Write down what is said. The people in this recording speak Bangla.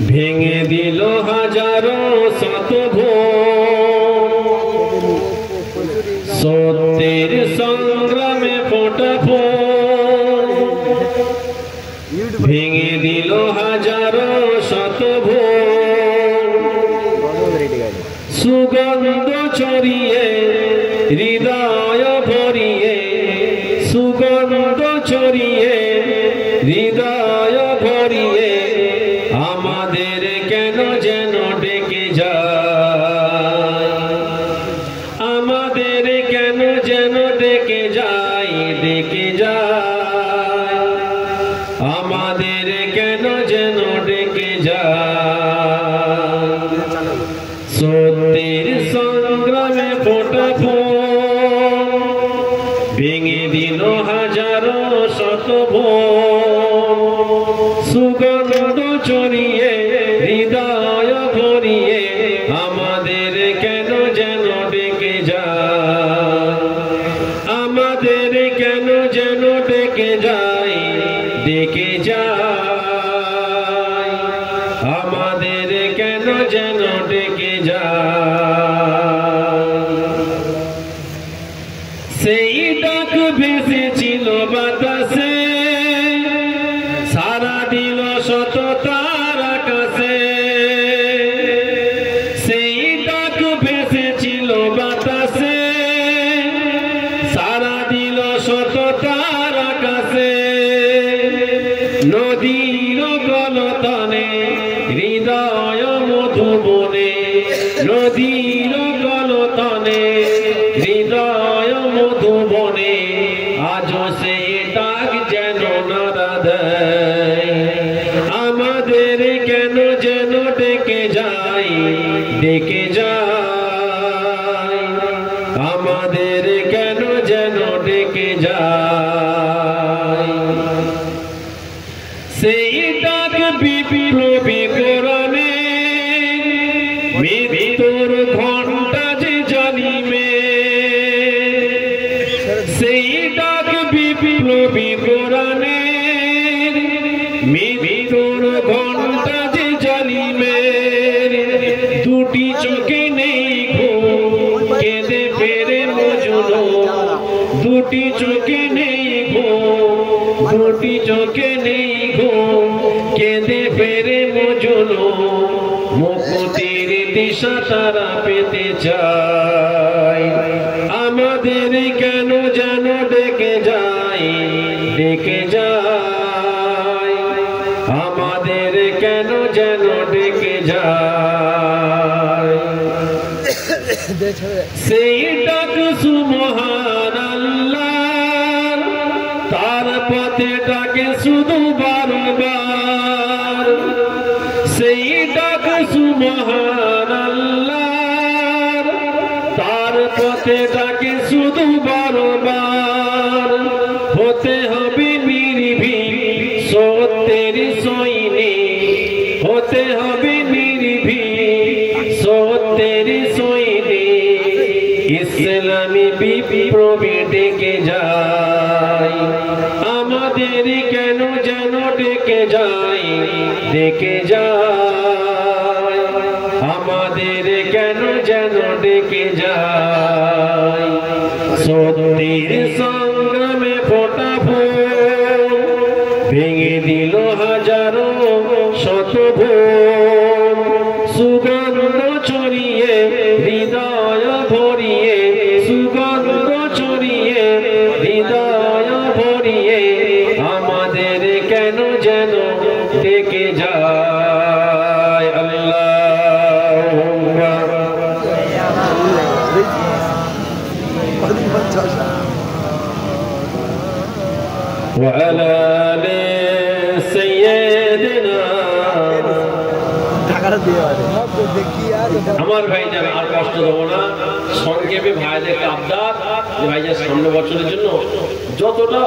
ভেঙে দিল হাজারো শত সত্যের সংগ্রামে ফোটা ভেঙে দিল হাজারো শত সুগন্ধ ছড়িয়ে হৃদয় ভরিয়ে সুগন্ধ ছড়িয়ে হৃদয় ভরিয়ে আমাদের কেন যেন ডেকে যায় আমাদের কেন যেন ডেকে যায় আমাদের কেন যেন ডেকে যায় সত্যের সংগ্রামে ফোটা ভেঙে দিল হাজারো শত সুগন্ধ ছড়িয়ে হৃদয় ভরিয়ে আমাদের কেন যেন ডেকে যায় আমাদের কেন যেন ডেকে যায় আমাদের কেন যেন ডেকে যায় সেই ডাক ভেসেছিল বাতাসে সারা দিল শত তার আকাশে সেই ডাক ভেসেছিল বাতাসে সারা দিল শত তার আকাশে নদীর গলতনে হৃদয় মধুবনে নদীর গলতনে হৃদয় মধুবনে আজ সে ডাক যেন নাড়া দেয় আমাদের কেন যেন ডেকে যায় আমাদের কেন যেন ডেকে যায় সেই ডাক বিপ্লবী কোরআনে মৃত্যুর ঘণ্টা যে জানিবে সেই ডাক বিপ্লবী কোরআনে মৃত্যুর ঘণ্টা যে জানিবে দুটি চোখে নেই ঘুম কেঁদে ফেরে মজনু দুটি চোখে নেই ঘুম দুটি চোখে নেই ঘুম কেঁদে ফেরে মজনু মুক্তির দিশা তারা পেতে চায় আমাদের কেন যেন ডেকে যায় আমাদের কেন যেন ডেকে যায় সেই ডাক সুমহান আল্লাহ তার পথে ডাকে শুধু বারবার সেই ডাক সুমহান আল্লাহ তার পথে ডাকে শুধু বারবার হতে হবে নির্ভীক সত্যের সৈনিক হতে হবে নির্ভীক সত্যের সৈনিক ইসলামী বিপ্লবী ডেকে যায় আমাদের কেন যেন ডেকে যায় আমাদের কেন যেন ডেকে যায় সত্যের সংগ্রামে ফোটা ভেঙে দিল হাজারো শত সুগন্ধ ছড়িয়ে হৃদয় ভরিয়ে সুগন্ধ ছড়িয়ে হৃদয় ভরিয়ে আমাদের কেন যেন ডেকে যায় আল্লাহুম্মা ওয়া আলা আলি সাইয়্যিদিনা আমার ভাই যাবে আর কষ্ট দেবো না সংক্ষেপে ভাইদের আবদার যে ভাইজান সামনে বছরের জন্য যতটা